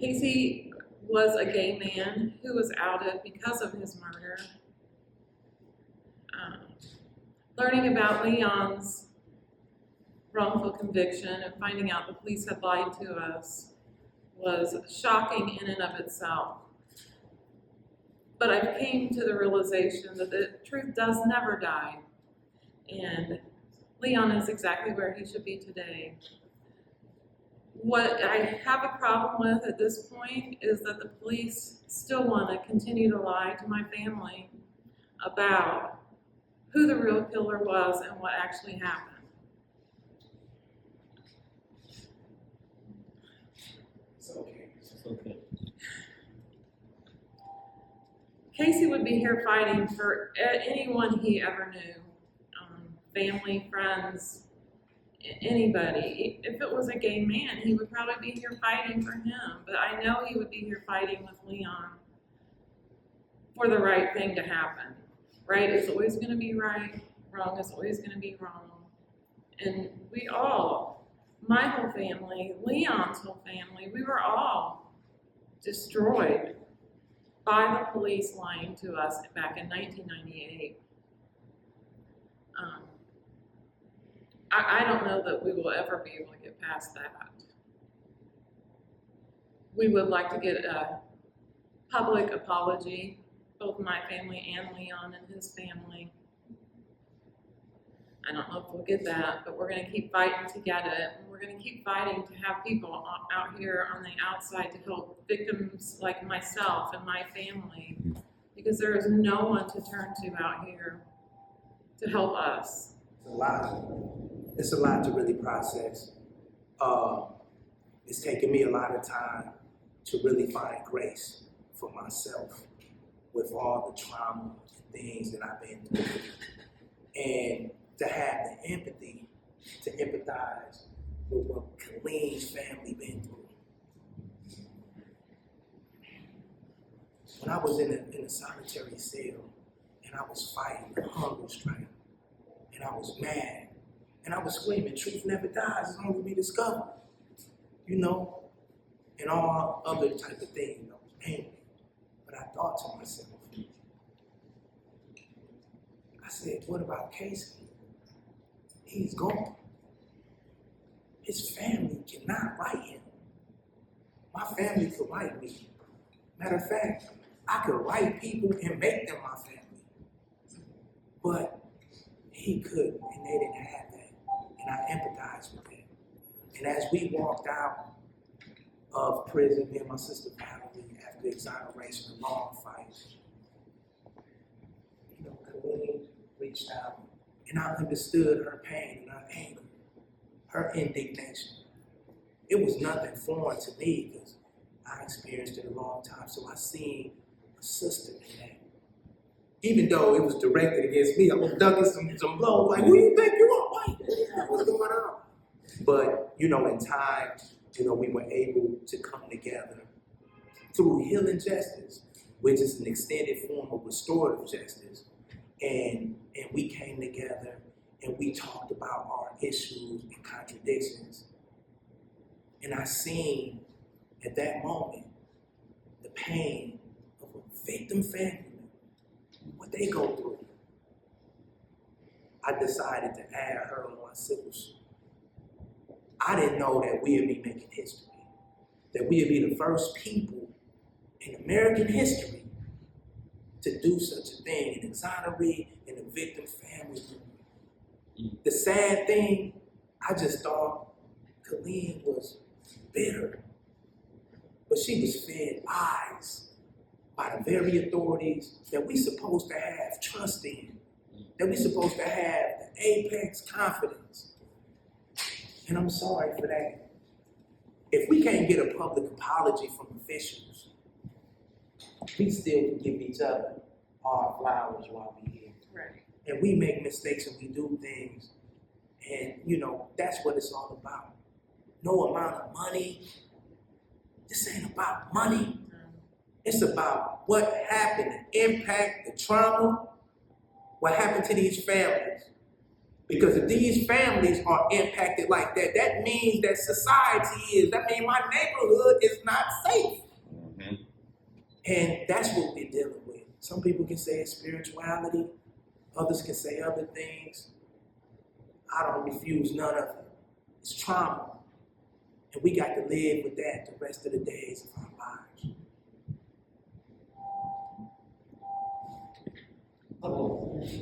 Kasey was a gay man who was outed because of his murder. Learning about Leon's wrongful conviction and finding out the police had lied to us was shocking in and of itself. But I came to the realization that the truth does never die, and Leon is exactly where he should be today. What I have a problem with at this point is that the police still want to continue to lie to my family about who the real killer was and what actually happened. It's okay. Kasey would be here fighting for anyone he ever knew, family, friends, anybody. If it was a gay man, he would probably be here fighting for him, but I know he would be here fighting with Leon for the right thing to happen. Right is always going to be right, wrong is always going to be wrong. And we all, my whole family, Leon's whole family, we were all destroyed by the police lying to us back in 1998. I don't know that we will ever be able to get past that. We would like to get a public apology, both my family and Leon and his family. I don't know if we'll get that, but we're going to keep fighting to get it. And we're going to keep fighting to have people out here on the outside to help victims like myself and my family, because there is no one to turn to out here to help us. It's a lot to really process. It's taken me a lot of time to really find grace for myself with all the trauma and things that I've been through. And to have the empathy, to empathize with what Kolleen's family been through. When I was in a solitary cell, and I was fighting a hunger strike, and I was mad, and I was screaming, truth never dies, it's only to be discovered. You know, and all other type of things. I was angry. But I thought to myself, I said, what about Kasey? He's gone. His family cannot write him. My family could write me. Matter of fact, I could write people and make them my family. But he couldn't, and they didn't have that. And I empathized with them. And as we walked out of prison, me and my sister Valerie, after exoneration, a long fight, you know, Kolleen reached out, and I understood her pain and her anger, her indignation. It was nothing foreign to me because I experienced it a long time, so I seen a sister in that. Even though it was directed against me, I was ducking some blows, like, who you think you are? What's going on? But, you know, in time, you know, we were able to come together through healing justice, which is an extended form of restorative justice. And we came together and we talked about our issues and contradictions. And I seen at that moment the pain of a victim family, what they go through. I decided to add her on my sickle sheet. I didn't know that we would be making history, that we would be the first people in American history to do such a thing and exonerate in the victim family. The sad thing, I just thought Kolleen was bitter, but she was fed lies by the very authorities that we supposed to have trust in, that we supposed to have the apex confidence. And I'm sorry for that. If we can't get a public apology from officials, we still can give each other our flowers while we're here. Right. And we make mistakes and we do things. And, you know, that's what it's all about. No amount of money. This ain't about money. It's about what happened, the impact, the trauma, what happened to these families. Because if these families are impacted like that, that means that society is, that means my neighborhood is not safe. Mm-hmm. And that's what we're dealing with. Some people can say it's spirituality, others can say other things. I don't refuse none of it. It's trauma. And we got to live with that the rest of the days of our lives.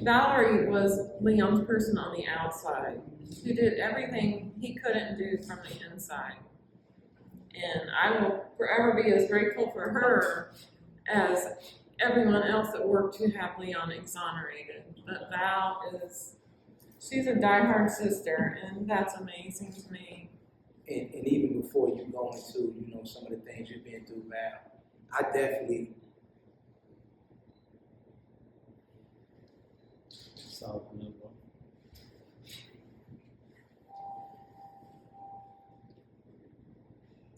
Valerie was Leon's person on the outside, who did everything he couldn't do from the inside. And I will forever be as grateful for her as everyone else that worked to have Leon exonerated. But Val she's a diehard sister, and that's amazing to me. And even before you go into, some of the things you've been through, Val, I definitely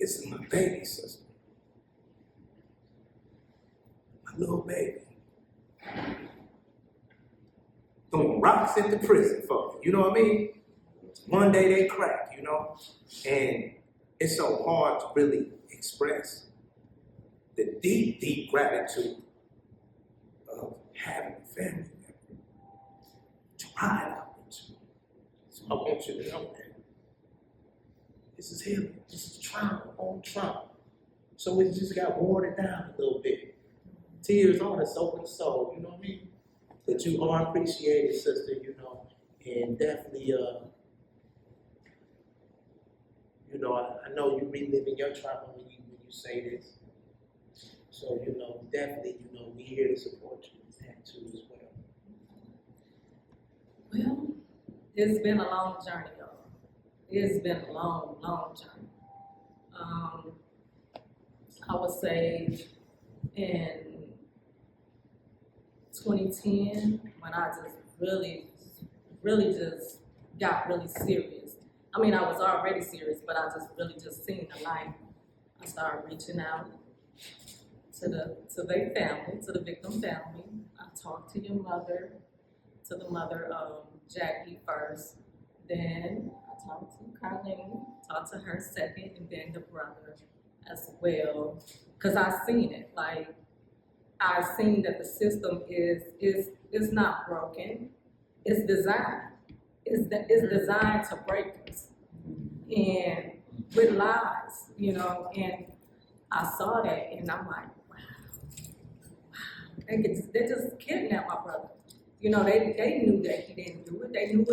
this is my baby sister. My little baby. Throwing rocks into prison for me, you know what I mean? One day they crack, and it's so hard to really express the deep, deep gratitude of having a family member to ride out with you. So I want you to know that this is healing. This is trauma on trauma. So it just got watered down a little bit. Tears on a soaking soul, you know what I mean? But you are appreciated, sister, and definitely, I know you reliving your trauma when you say this. So, definitely, we're here to support you in that too as well. Well, it's been a long journey, y'all. It's been a long, long journey. I would say in 2010, when I just really just got really serious. I mean, I was already serious, but I just really just seen the light. I started reaching out to their family, to the victim family. I talked to your mother, to the mother of Jackie first. Then I talked to Kolleen, talked to her second, and then the brother as well. Because I seen it, I seen that the system is not broken. It's designed. It's designed to break us, and with lies, And I saw that, and I'm like, wow. They just kidnapped my brother. They knew that he didn't do it. They knew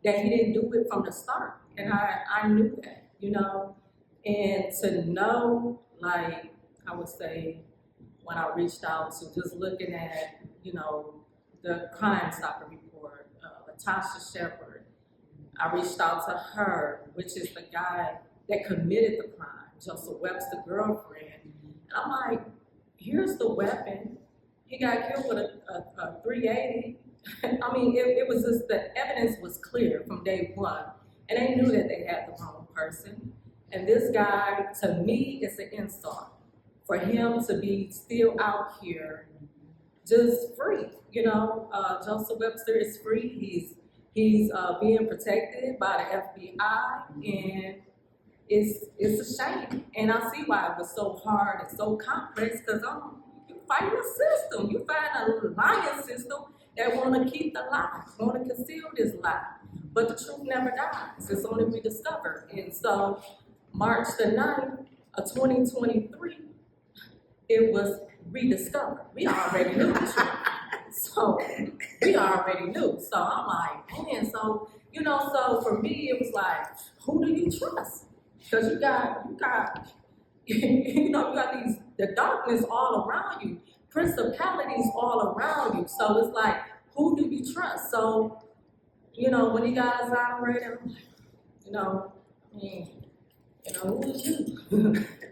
that he didn't do it from the start, and I knew that, And to know, I would say, when I reached out to just looking at, the Crime Stopping report, Latasha Shepard, I reached out to her, which is the guy that committed the crime, Joseph Webster's girlfriend. And I'm like, here's the weapon. He got killed with a 380. I mean, it was just, the evidence was clear from day one. And they knew that they had the wrong person. And this guy, to me, is an insult. For him to be still out here, just free, Joseph Webster is free. He's being protected by the FBI, and it's a shame. And I see why it was so hard and so complex, because you fighting a system. You find a lying system that want to keep the lie, want to conceal this lie. But the truth never dies. It's only rediscovered. And so March the 9th of 2023, it was rediscovered. We already knew the truth. So we already knew. So I'm like, man, so for me, it was like, who do you trust? Because you got you got the darkness all around you, principalities all around you. So it's like, who do you trust? So, when he got exonerated, I'm like, who is you?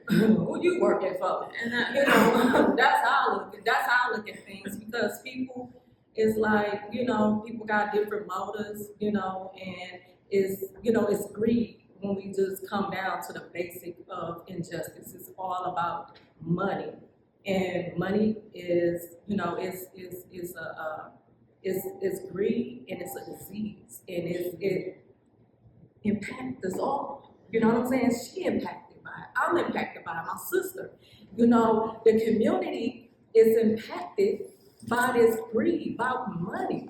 Who you working for? And that's how I look at things, because people is like, people got different motives, and it's greed when we just come down to the basic of injustice. It's all about money, and money is, It's greed and it's a disease, and it impacts us all. You know what I'm saying? She impacted by it. I'm impacted by it. My sister. You know, the community is impacted by this greed, by money.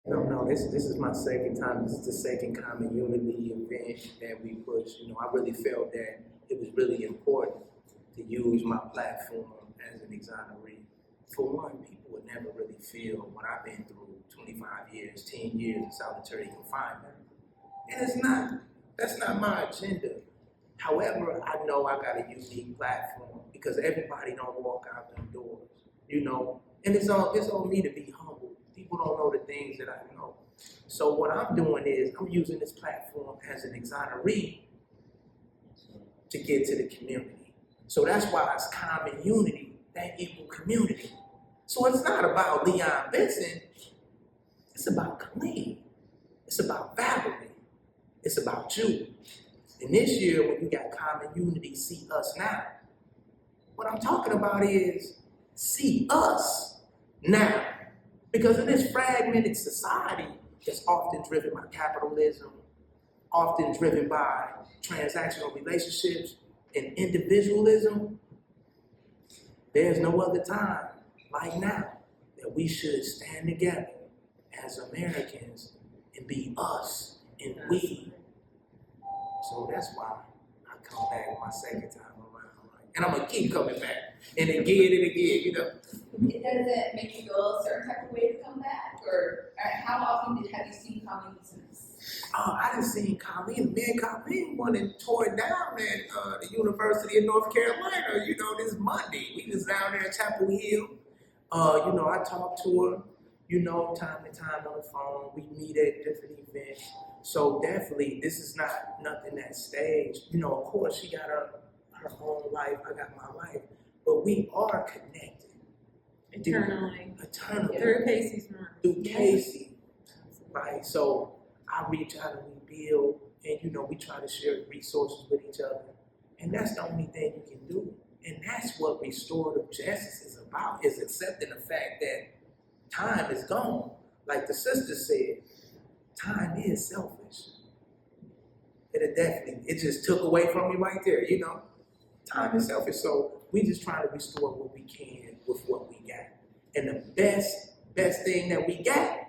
No, this is my second time. This is the second common unity event that we push. You know, I really felt that it was really important to use my platform as an exoneree. For one, people would never really feel what I've been through 25 years, 10 years in solitary confinement. And that's not my agenda. However, I know I got a unique platform because everybody don't walk out them doors, you know? And it's on me to be humble. People don't know the things that I know. So what I'm doing is I'm using this platform as an exoneree to get to the community. So that's why it's common unity, that equal community. So it's not about Leon Benson, it's about Kolleen. It's about Valerie. It's about you. And this year, when you got common unity, see us now. What I'm talking about is see us now. Because in this fragmented society that's often driven by capitalism, often driven by transactional relationships and individualism, there's no other time like now that we should stand together as Americans and be us and we. So that's why I come back my second time around. And I'm going to keep coming back. And again, you know. Does it make you feel a certain type of way to come back? Or how often have you seen Colleen since? I done seen Kolleen. Me and Kolleen went and tore it down at the University of North Carolina, you know, this Monday. We was down there at Chapel Hill. You know, I talked to her, you know, time to time on the phone. We meet at different events. So definitely, this is not nothing that's staged. You know, of course, she got her own life. I got my life. But we are connected. Eternally. Eternally. Through Kasey's murder. Through Kasey. Right? So I reach out and we build, and you know, we try to share resources with each other. And that's the only thing you can do. And that's what restorative justice is about, is accepting the fact that time is gone. Like the sister said, time is selfish. It just took away from me right there, you know. Time is selfish. So we just try to restore what we can with what we got. And the best thing that we got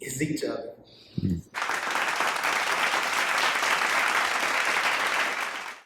is each other.